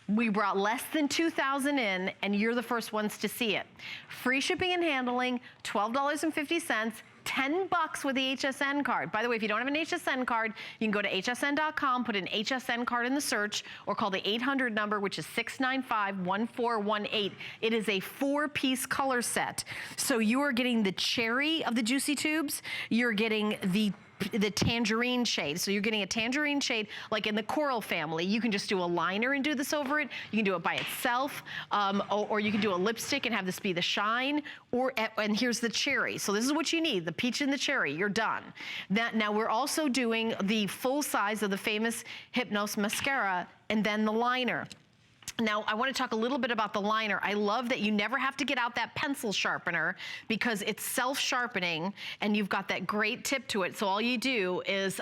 We brought less than 2,000 in, and you're the first ones to see it. Free shipping and handling, $12.50. $10 with the HSN card. By the way, if you don't have an HSN card, you can go to hsn.com, put an HSN card in the search, or call the 800 number, which is 695-1418. It is a 4-piece color set. So you are getting the cherry of the Juicy Tubes. You're getting the tangerine shade. So you're getting a tangerine shade like in the coral family. You can just do a liner and do this over it. You can do it by itself, or you can do a lipstick and have this be the shine, and here's the cherry. So this is what you need, the peach and the cherry. You're done. Now we're also doing the full size of the famous Hypnos Mascara and then the liner. Now, I want to talk a little bit about the liner. I love that you never have to get out that pencil sharpener because it's self-sharpening and you've got that great tip to it. So all you do is,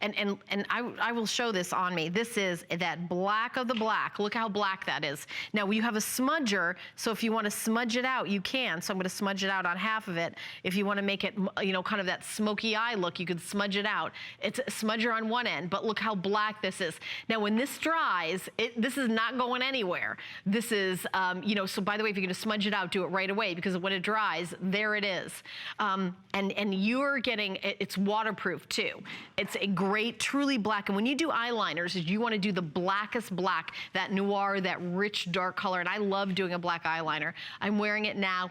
and I will show this on me. This is that black of the black. Look how black that is. Now you have a smudger, so if you want to smudge it out, you can. So I'm going to smudge it out on half of it. If you want to make it, kind of that smoky eye look, you can smudge it out. It's a smudger on one end, but look how black this is. Now when this dries, this is not going anywhere. This is, so by the way, if you're going to smudge it out, do it right away, because when it dries, there it is. And you're getting, it's waterproof too. It's a great, truly black. And when you do eyeliners, you want to do the blackest black, that noir, that rich dark color. And I love doing a black eyeliner. I'm wearing it now.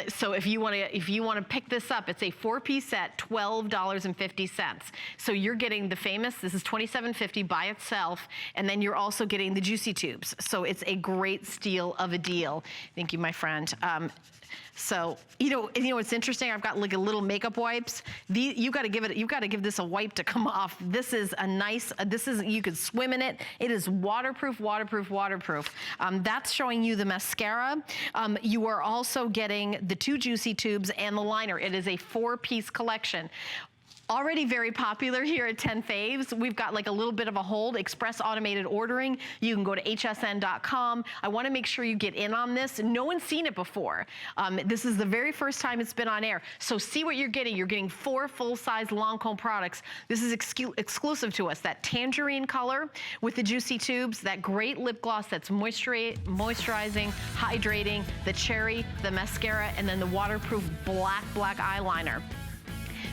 So if you want to pick this up, it's a 4-piece set, $12.50. So you're getting the famous, this is $27.50 by itself, and then you're also getting the Juicy Tubes. So it's a great steal of a deal. Thank you, my friend. So, it's interesting. I've got like a little makeup wipes. You've got to give this a wipe to come off. This is a nice, you could swim in it. It is waterproof, waterproof, waterproof. That's showing you the mascara. You are also getting the 2 Juicy Tubes and the liner. It is a 4-piece collection. Already very popular here at 10 Faves. We've got like a little bit of a hold, express automated ordering. You can go to hsn.com. I want to make sure you get in on this. No one's seen it before. This is the very first time it's been on air. So see what you're getting. You're getting 4 full-size Lancome products. This is exclusive to us. That tangerine color with the juicy tubes, that great lip gloss that's moisturizing, hydrating, the cherry, the mascara, and then the waterproof black eyeliner.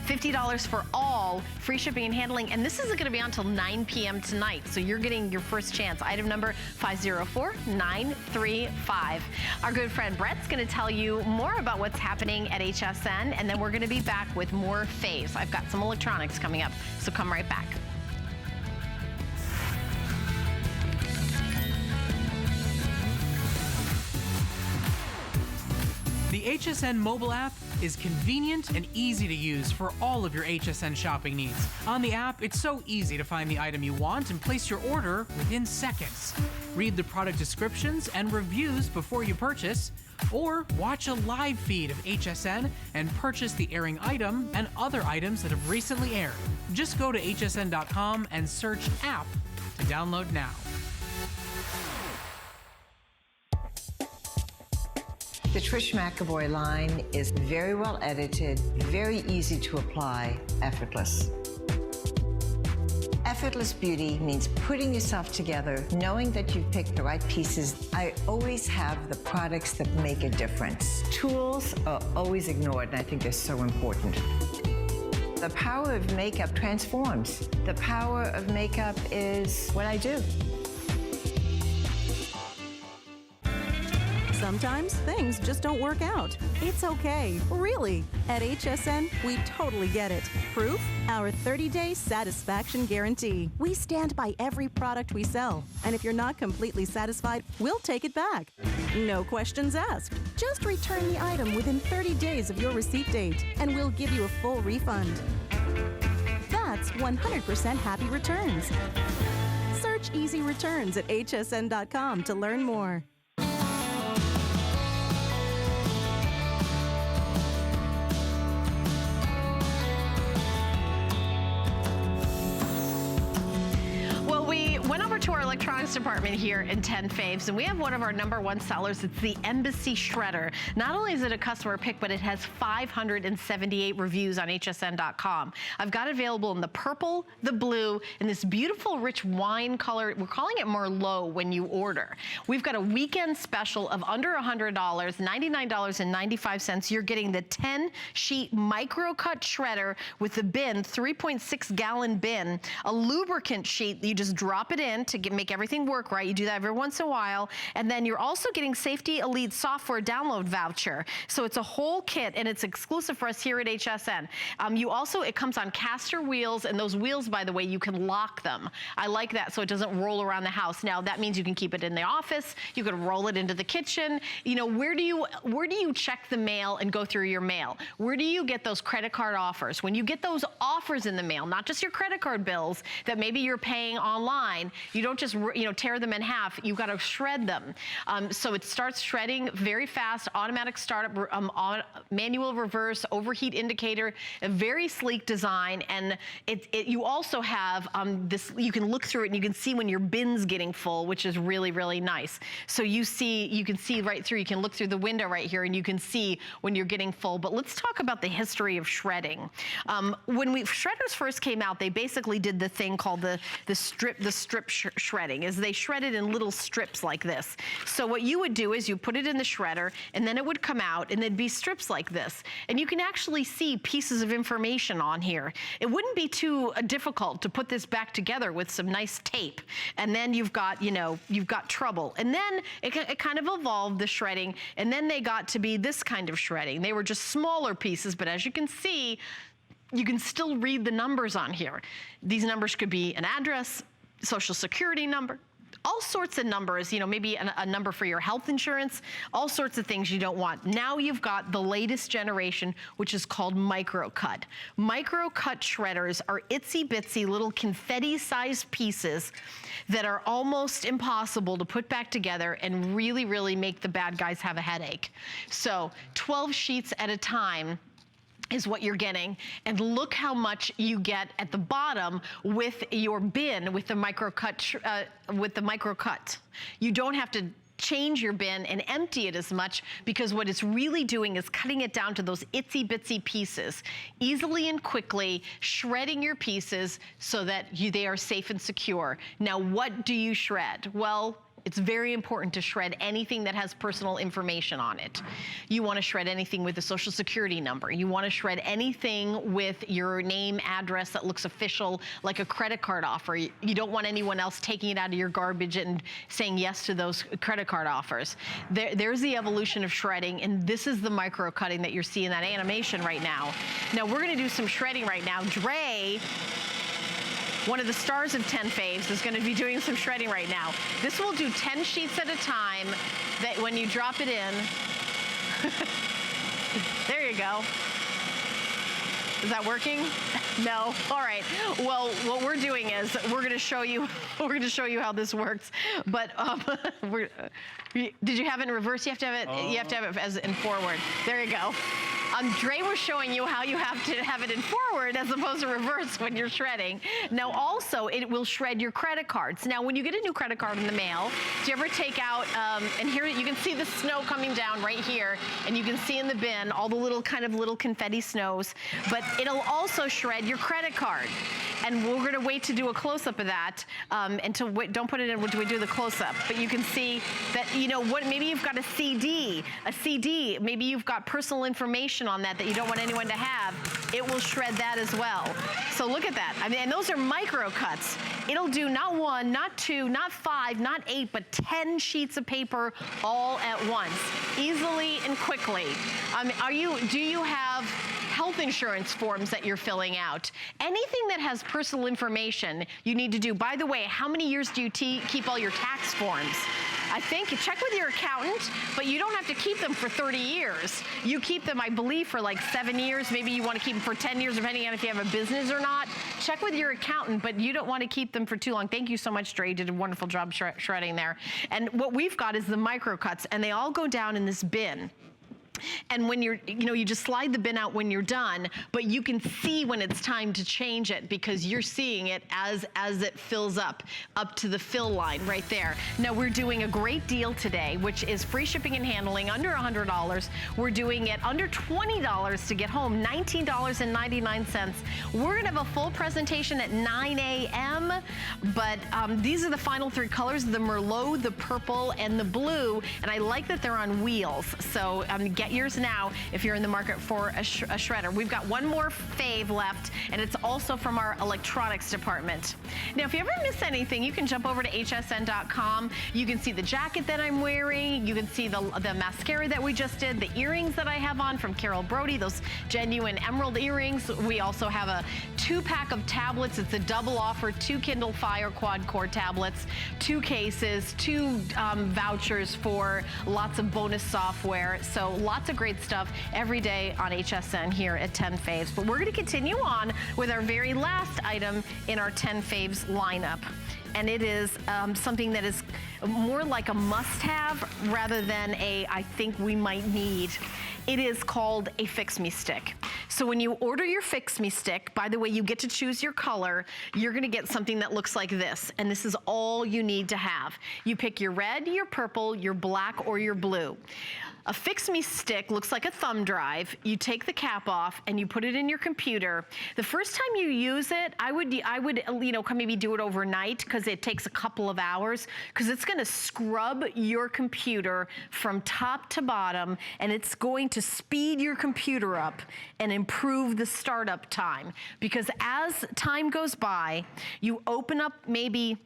$50 for all, free shipping and handling, and this isn't going to be on until 9 p.m. tonight, so you're getting your first chance. Item number 504935. Our good friend Brett's going to tell you more about what's happening at HSN, and then we're going to be back with more faves. I've got some electronics coming up, so come right back. The HSN mobile app is convenient and easy to use for all of your HSN shopping needs. On the app, it's so easy to find the item you want and place your order within seconds. Read the product descriptions and reviews before you purchase, or watch a live feed of HSN and purchase the airing item and other items that have recently aired. Just go to hsn.com and search app to download now. The Trish McEvoy line is very well edited, very easy to apply, effortless. Effortless beauty means putting yourself together, knowing that you've picked the right pieces. I always have the products that make a difference. Tools are always ignored, and I think they're so important. The power of makeup transforms. The power of makeup is what I do. Sometimes things just don't work out. It's okay, really. At HSN, we totally get it. Proof? Our 30-day satisfaction guarantee. We stand by every product we sell. And if you're not completely satisfied, we'll take it back. No questions asked. Just return the item within 30 days of your receipt date, and we'll give you a full refund. That's 100% happy returns. Search Easy Returns at hsn.com to learn more. To our electronics department here in 10 Faves, and we have one of our #1 sellers. It's the Embassy Shredder. Not only is it a customer pick, but it has 578 reviews on hsn.com. I've got it available in the purple, the blue, and this beautiful rich wine color. We're calling it Merlot when you order. We've got a weekend special of under $100, $99.95. You're getting the 10-sheet micro cut shredder with the bin, 3.6-gallon bin, a lubricant sheet. You just drop it in to make everything work right. You do that every once in a while. And then you're also getting Safety Elite software download voucher. So it's a whole kit, and it's exclusive for us here at HSN. It comes on caster wheels, and those wheels, by the way, you can lock them. I like that, so it doesn't roll around the house. Now, that means you can keep it in the office. You can roll it into the kitchen. You know, where do you check the mail and go through your mail? Where do you get those credit card offers? When you get those offers in the mail, not just your credit card bills that maybe you're paying online, you don't just tear them in half. You've got to shred them. So it starts shredding very fast, automatic startup, manual reverse, overheat indicator, a very sleek design. And you also have this, you can look through it and you can see when your bin's getting full, which is really, really nice. So you can see right through, you can look through the window right here and you can see when you're getting full. But let's talk about the history of shredding. When shredders first came out, they basically did the thing called the strip shredding, is they shredded in little strips like this. So what you would do is you put it in the shredder, and then it would come out, and there'd be strips like this. And you can actually see pieces of information on here. It wouldn't be too difficult to put this back together with some nice tape. And then you've got trouble. And then it kind of evolved, the shredding, and then they got to be this kind of shredding. They were just smaller pieces, but as you can see, you can still read the numbers on here. These numbers could be an address, social security number, all sorts of numbers, maybe a number for your health insurance, all sorts of things you don't want. Now you've got the latest generation, which is called micro cut. Micro cut shredders are itsy bitsy little confetti-sized pieces that are almost impossible to put back together and really, really make the bad guys have a headache. So 12 sheets at a time. is what you're getting. And look how much you get at the bottom with your bin, with the micro cut, You don't have to change your bin and empty it as much, because what it's really doing is cutting it down to those itsy bitsy pieces, easily and quickly shredding your pieces so that they are safe and secure. Now, what do you shred? Well, it's very important to shred anything that has personal information on it. You want to shred anything with a social security number. You want to shred anything with your name, address that looks official, like a credit card offer. You don't want anyone else taking it out of your garbage and saying yes to those credit card offers. There's the evolution of shredding, and this is the micro cutting that you're seeing that animation right now. Now, we're going to do some shredding right now. Dre, one of the stars of 10 Faves, is going to be doing some shredding right now. This will do 10 sheets at a time, that when you drop it in, there you go. Is that working? No. All right. Well, what we're doing is we're going to show you how this works. But did you have it in reverse? You have to have it. You have to have it as in forward. There you go. Dre was showing you how you have to have it in forward as opposed to reverse when you're shredding. Now, also, it will shred your credit cards. Now, when you get a new credit card in the mail, do you ever take out, and here you can see the snow coming down right here, and you can see in the bin all the little confetti snows, but it'll also shred your credit card. And we're going to wait to do a close-up of that until, don't put it in until we do the close-up. But you can see that, maybe you've got a CD, maybe you've got personal information on that you don't want anyone to have. It will shred that as well. So look at that. I mean, and those are micro cuts. It'll do not 1, not 2, not 5, not 8, but 10 sheets of paper all at once, easily and quickly. Do you have health insurance forms that you're filling out? Anything that has personal information you need to do. By the way, how many years do you keep all your tax forms? I think you check with your accountant, but you don't have to keep them for 30 years. You keep them, I believe, for like 7 years. Maybe you want to keep them for 10 years, depending on if you have a business or not. Check with your accountant, but you don't want to keep them for too long. Thank you so much, Dre. You did a wonderful job shredding there. And what we've got is the micro cuts, and they all go down in this bin. And when you just slide the bin out when you're done, but you can see when it's time to change it, because you're seeing it as it fills up to the fill line right there. Now, we're doing a great deal today, which is free shipping and handling under $100. We're doing it under $20 to get home, $19.99. We're gonna have a full presentation at 9 a.m., but these are the final 3 colors, the Merlot, the purple, and the blue, and I like that they're on wheels. So get yours now if you're in the market for a shredder. We've got one more fave left, and it's also from our electronics department. Now, if you ever miss anything, you can jump over to hsn.com. You can see the jacket that I'm wearing. You can see the mascara that we just did, the earrings that I have on from Carol Brody, those genuine emerald earrings. We also have a 2-pack of tablets. It's a double offer, 2 Kindle Fire quad-core tablets, 2 cases, 2 vouchers for lots of bonus software. So lots of great stuff every day on HSN here at 10 Faves. But we're going to continue on with our very last item in our 10 Faves lineup. And it is something that is more like a must-have rather than I think we might need. It is called a Fix Me Stick. So when you order your Fix Me Stick, by the way, you get to choose your color. You're gonna get something that looks like this, and this is all you need to have. You pick your red, your purple, your black, or your blue. A Fix Me Stick looks like a thumb drive. You take the cap off and you put it in your computer. The first time you use it, I would maybe do it overnight, because it takes a couple of hours, because it's gonna scrub your computer from top to bottom, and it's going to speed your computer up and improve the startup time. Because as time goes by, you open up maybe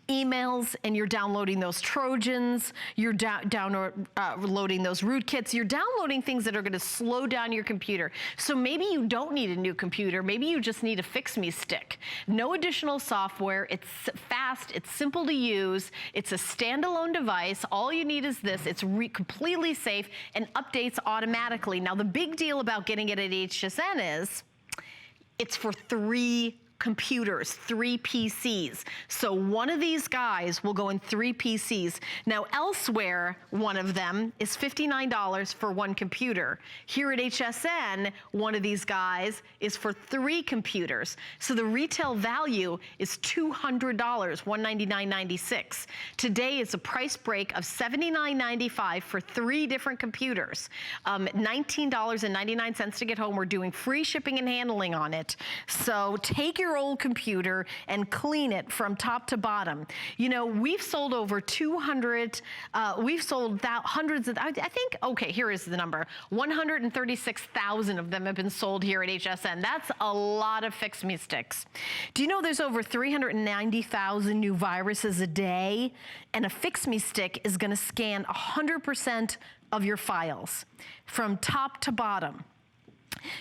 emails and you're downloading those Trojans, you're downloading those rootkits, you're downloading things that are going to slow down your computer. So maybe you don't need a new computer, maybe you just need a Fix Me Stick. No additional software, it's fast, it's simple to use, it's a standalone device, all you need is this, it's completely safe and updates automatically. Now, the big deal about getting it at HSN is it's for 3 computers, 3 PCs. So one of these guys will go in 3 PCs. Now elsewhere, one of them is $59 for 1 computer. Here at HSN, one of these guys is for 3 computers. So the retail value is $200, $199.96. Today it's a price break of $79.95 for 3 different computers. $19.99 to get home. We're doing free shipping and handling on it. So take your old computer and clean it from top to bottom. You know, we've sold over 200, we've sold hundreds of, I think, okay, here is the number. 136,000 of them have been sold here at HSN. That's a lot of Fix Me Sticks. Do you know there's over 390,000 new viruses a day? And a Fix Me Stick is gonna scan 100% of your files from top to bottom.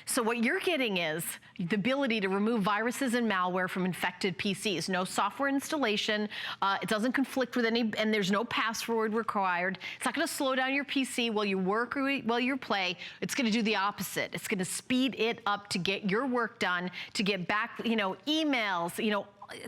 So what you're getting is the ability to remove viruses and malware from infected PCs. No software installation. It doesn't conflict with any, and there's no password required. It's not going to slow down your PC while you work or while you play. It's going to do the opposite. It's going to speed it up to get your work done, to get back, you know, emails, you know,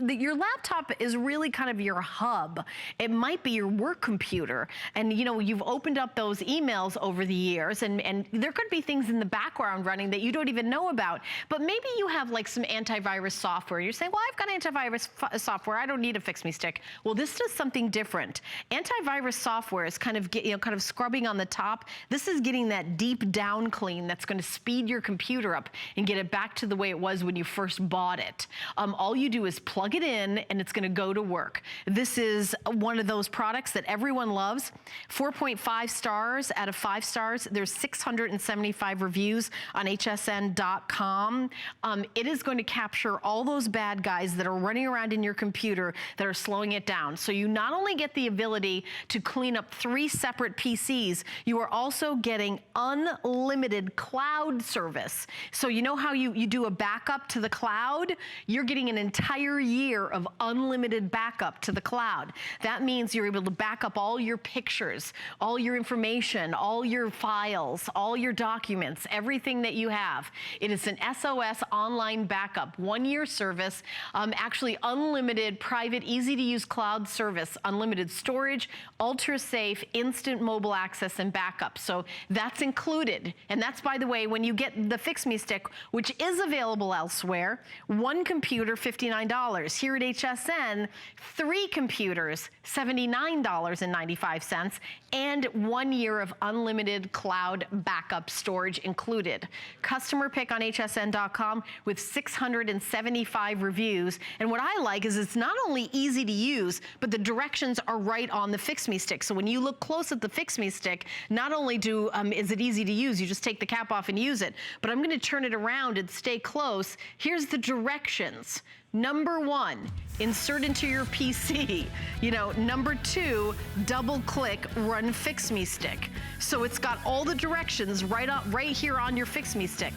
your laptop is really kind of your hub. It might be your work computer. And you know, you've opened up those emails over the years and there could be things in the background running that you don't even know about. But maybe you have like some antivirus software. You're saying, well, I've got antivirus software. I don't need a Fix Me Stick. Well, this does something different. Antivirus software is kind of, kind of scrubbing on the top. This is getting that deep down clean that's going to speed your computer up and get it back to the way it was when you first bought it. All you do is plug it in and it's going to go to work. This is one of those products that everyone loves. 4.5 stars out of 5 stars. There's 675 reviews on hsn.com. It is going to capture all those bad guys that are running around in your computer that are slowing it down. So you not only get the ability to clean up 3 separate PCs, you are also getting unlimited cloud service. So you know how you do a backup to the cloud? You're getting an entire year of unlimited backup to the cloud. That means you're able to back up all your pictures, all your information, all your files, all your documents, everything that you have. It is an SOS online backup, 1-year service, actually unlimited, private, easy to use cloud service, unlimited storage, ultra safe, instant mobile access and backup. So that's included. And that's, by the way, when you get the Fix Me Stick, which is available elsewhere, 1 computer, $59. Here at HSN, 3 computers, $79.95, and 1 year of unlimited cloud backup storage included. Customer pick on hsn.com with 675 reviews. And what I like is it's not only easy to use, but the directions are right on the Fix Me Stick. So when you look close at the Fix Me Stick, not only is it easy to use, you just take the cap off and use it, but I'm going to turn it around and stay close. Here's the directions. Number 1, insert into your PC. You know, number 2, double click, run Fix Me Stick. So it's got all the directions right here on your Fix Me Stick.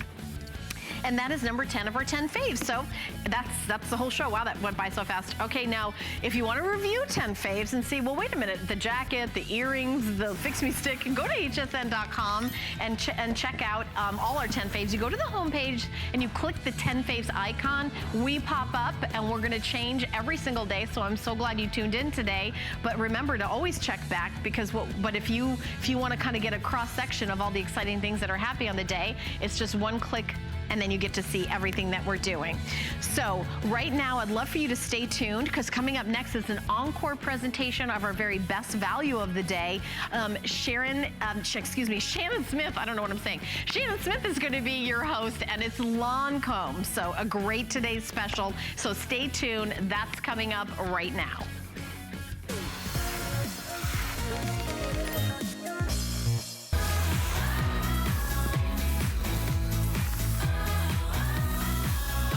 And that is number 10 of our 10 faves. So that's the whole show. Wow, that went by so fast. Okay, now, if you want to review 10 faves and see, well, wait a minute, the jacket, the earrings, the Fix Me Stick, go to hsn.com and check out all our 10 faves. You go to the homepage and you click the 10 faves icon. We pop up and we're going to change every single day. So I'm so glad you tuned in today. But remember to always check back because if you want to kind of get a cross section of all the exciting things that are happening on the day, it's just one click and then you get to see everything that we're doing. So right now, I'd love for you to stay tuned because coming up next is an encore presentation of our very best value of the day. Shannon Smith, I don't know what I'm saying. Shannon Smith is going to be your host and it's Lancome. So a great today's special. So stay tuned. That's coming up right now.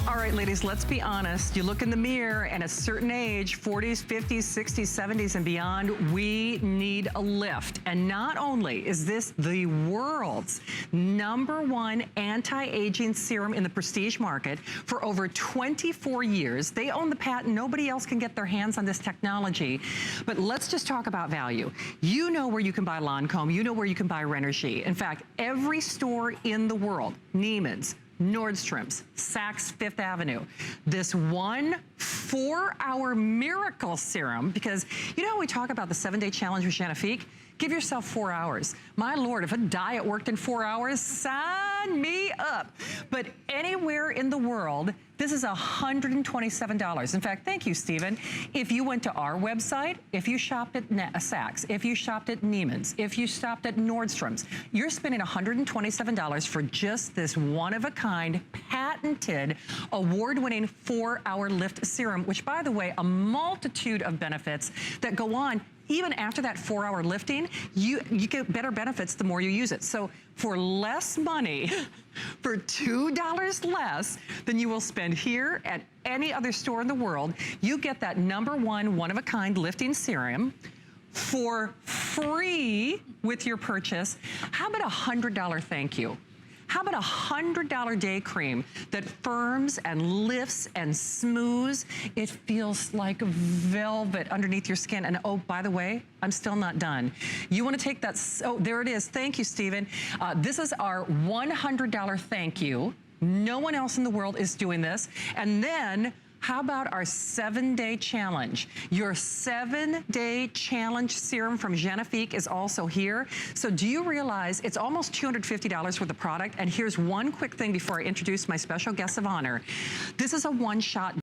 All right, ladies, let's be honest. You look in the mirror and at a certain age, 40s, 50s, 60s, 70s, and beyond, we need a lift. And not only is this the world's #1 anti-aging serum in the prestige market for over 24 years. They own the patent. Nobody else can get their hands on this technology. But let's just talk about value. You know where you can buy Lancome. You know where you can buy Renergie. In fact, every store in the world, Neiman's, Nordstrom's, Saks Fifth Avenue. This 1 4-hour miracle serum, because you know how we talk about the 7-day challenge with Genifique? Give yourself 4 hours. My Lord, if a diet worked in 4 hours, sign me up. But anywhere in the world, this is $127. In fact, thank you, Stephen. If you went to our website, if you shopped at Saks, if you shopped at Neiman's, if you shopped at Nordstrom's, you're spending $127 for just this one-of-a-kind, patented, award-winning 4-hour lift serum, which, by the way, a multitude of benefits that go on. Even after that 4-hour lifting, you get better benefits the more you use it. So for less money, for $2 less than you will spend here at any other store in the world, you get that #1 one-of-a-kind lifting serum for free with your purchase. How about a $100 thank you? How about a $100 day cream that firms and lifts and smooths? It feels like velvet underneath your skin. And oh, by the way, I'm still not done. You want to take that, oh, there it is. Thank you, Stephen. This is our $100 thank you. No one else in the world is doing this. And then, how about our 7-day challenge? Your 7-day challenge serum from Genifique is also here. So do you realize it's almost $250 worth of product? And here's one quick thing before I introduce my special guest of honor. This is a one-shot